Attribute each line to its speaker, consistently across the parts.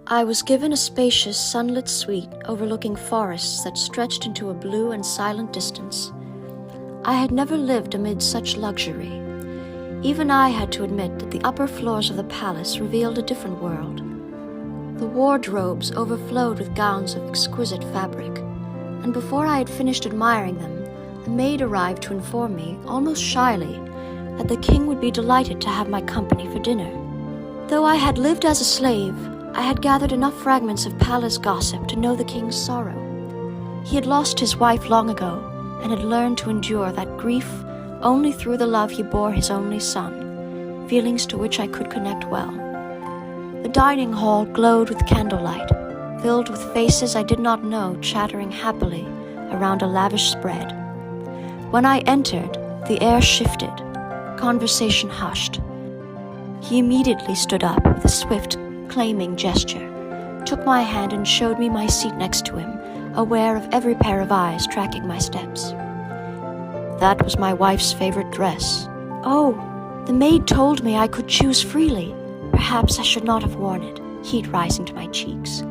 Speaker 1: I was given a spacious, sunlit suite overlooking forests that stretched into a blue and silent distance. I had never lived amid such luxury. Even I had to admit that the upper floors of the palace revealed a different world. The wardrobes overflowed with gowns of exquisite fabric, and before I had finished admiring them, a maid arrived to inform me, almost shyly, that the king would be delighted to have my company for dinner. Though I had lived as a slave, I had gathered enough fragments of palace gossip to know the king's sorrow. He had lost his wife long ago and had learned to endure that grief only through the love he bore his only son, feelings to which I could connect well. The dining hall glowed with candlelight, filled with faces I did not know chattering happily around a lavish spread. When I entered, the air shifted, conversation hushed. He immediately stood up with a swift, claiming gesture, took my hand and showed me my seat next to him, aware of every pair of eyes tracking my steps. That was my wife's favorite dress. Oh, the maid told me I could choose freely. Perhaps I should not have worn it, heat rising to my cheeks.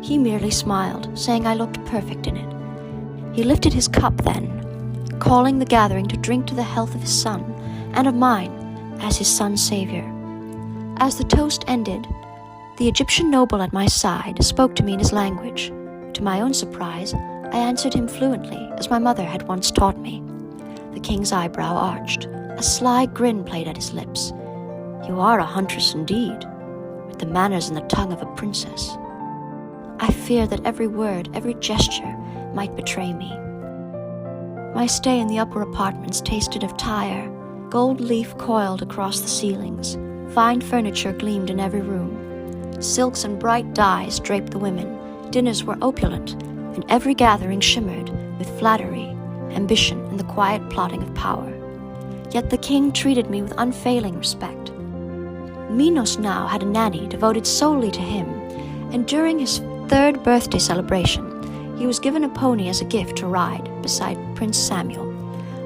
Speaker 1: He merely smiled, saying I looked perfect in it. He lifted his cup then, calling the gathering to drink to the health of his son, and of mine, as his son's savior. As the toast ended, the Egyptian noble at my side spoke to me in his language. To my own surprise, I answered him fluently, as my mother had once taught me. The king's eyebrow arched. A sly grin played at his lips. You are a huntress indeed, with the manners and the tongue of a princess. I feared that every word, every gesture, might betray me. My stay in the upper apartments tasted of Tyre. Gold leaf coiled across the ceilings. Fine furniture gleamed in every room. Silks and bright dyes draped the women. Dinners were opulent, and every gathering shimmered with flattery, ambition, and the quiet plotting of power. Yet the king treated me with unfailing respect. Minos now had a nanny devoted solely to him, and during his 3rd birthday celebration, he was given a pony as a gift to ride beside Prince Samuel,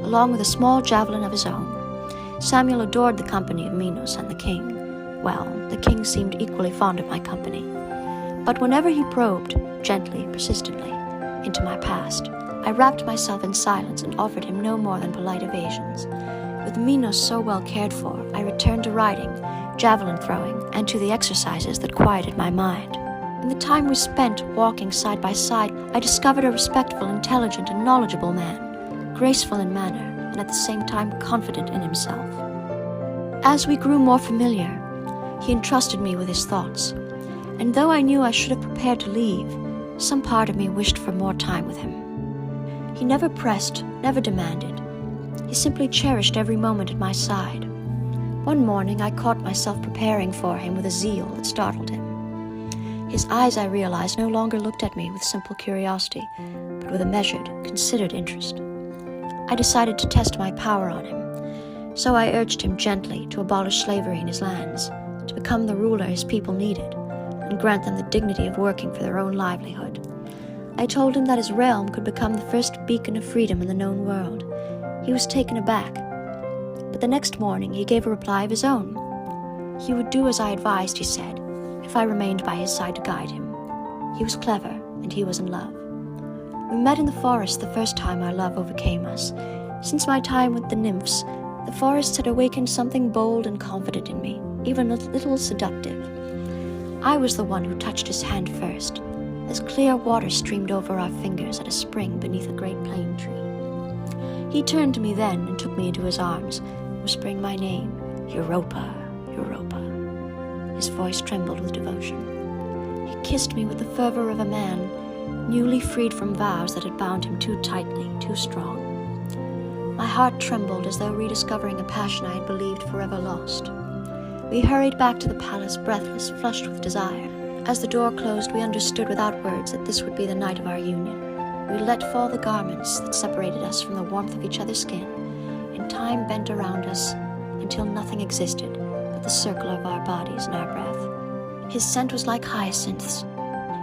Speaker 1: along with a small javelin of his own. Samuel adored the company of Minos and the king. Well, the king seemed equally fond of my company. But whenever he probed, gently, persistently, into my past, I wrapped myself in silence and offered him no more than polite evasions. With Minos so well cared for, I returned to riding, javelin throwing, and to the exercises that quieted my mind. In the time we spent walking side by side, I discovered a respectful, intelligent, and knowledgeable man, graceful in manner, and at the same time confident in himself. As we grew more familiar, he entrusted me with his thoughts, and though I knew I should have prepared to leave, some part of me wished for more time with him. He never pressed, never demanded. He simply cherished every moment at my side. One morning I caught myself preparing for him with a zeal that startled him. His eyes, I realized, no longer looked at me with simple curiosity, but with a measured, considered interest. I decided to test my power on him, so I urged him gently to abolish slavery in his lands, to become the ruler his people needed, and grant them the dignity of working for their own livelihood. I told him that his realm could become the first beacon of freedom in the known world. He was taken aback, but the next morning he gave a reply of his own. He would do as I advised, he said, if I remained by his side to guide him. He was clever, and he was in love. We met in the forest the first time our love overcame us. Since my time with the nymphs, the forests had awakened something bold and confident in me, even a little seductive. I was the one who touched his hand first, as clear water streamed over our fingers at a spring beneath a great plane tree. He turned to me then and took me into his arms, whispering my name, Europa, Europa. His voice trembled with devotion. He kissed me with the fervor of a man, newly freed from vows that had bound him too tightly, too strong. My heart trembled as though rediscovering a passion I had believed forever lost. We hurried back to the palace, breathless, flushed with desire. As the door closed, we understood without words that this would be the night of our union. We let fall the garments that separated us from the warmth of each other's skin, and time bent around us until nothing existed but the circle of our bodies and our breath. His scent was like hyacinths,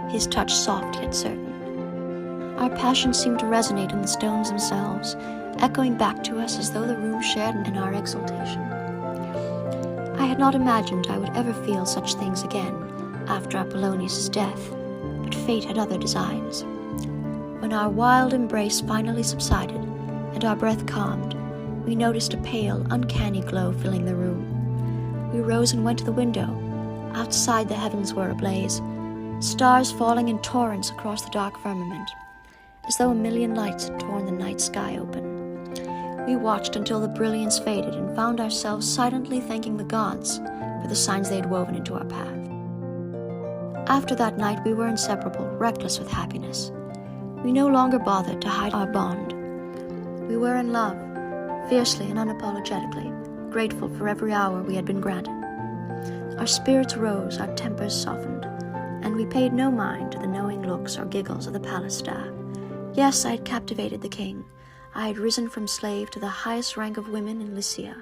Speaker 1: his touch soft yet certain. Our passion seemed to resonate in the stones themselves, echoing back to us as though the room shared in our exultation. I had not imagined I would ever feel such things again, after Apollonius' death, but fate had other designs. When our wild embrace finally subsided and our breath calmed, we noticed a pale, uncanny glow filling the room. We rose and went to the window. Outside, the heavens were ablaze, stars falling in torrents across the dark firmament, as though a million lights had torn the night sky open. We watched until the brilliance faded and found ourselves silently thanking the gods for the signs they had woven into our path. After that night, we were inseparable, reckless with happiness. We no longer bothered to hide our bond. We were in love, fiercely and unapologetically, grateful for every hour we had been granted. Our spirits rose, our tempers softened, and we paid no mind to the knowing looks or giggles of the palace staff. Yes, I had captivated the king. I had risen from slave to the highest rank of women in Lycia,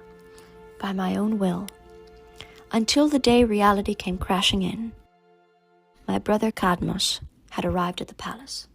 Speaker 1: by my own will, until the day reality came crashing in. My brother Cadmus had arrived at the palace.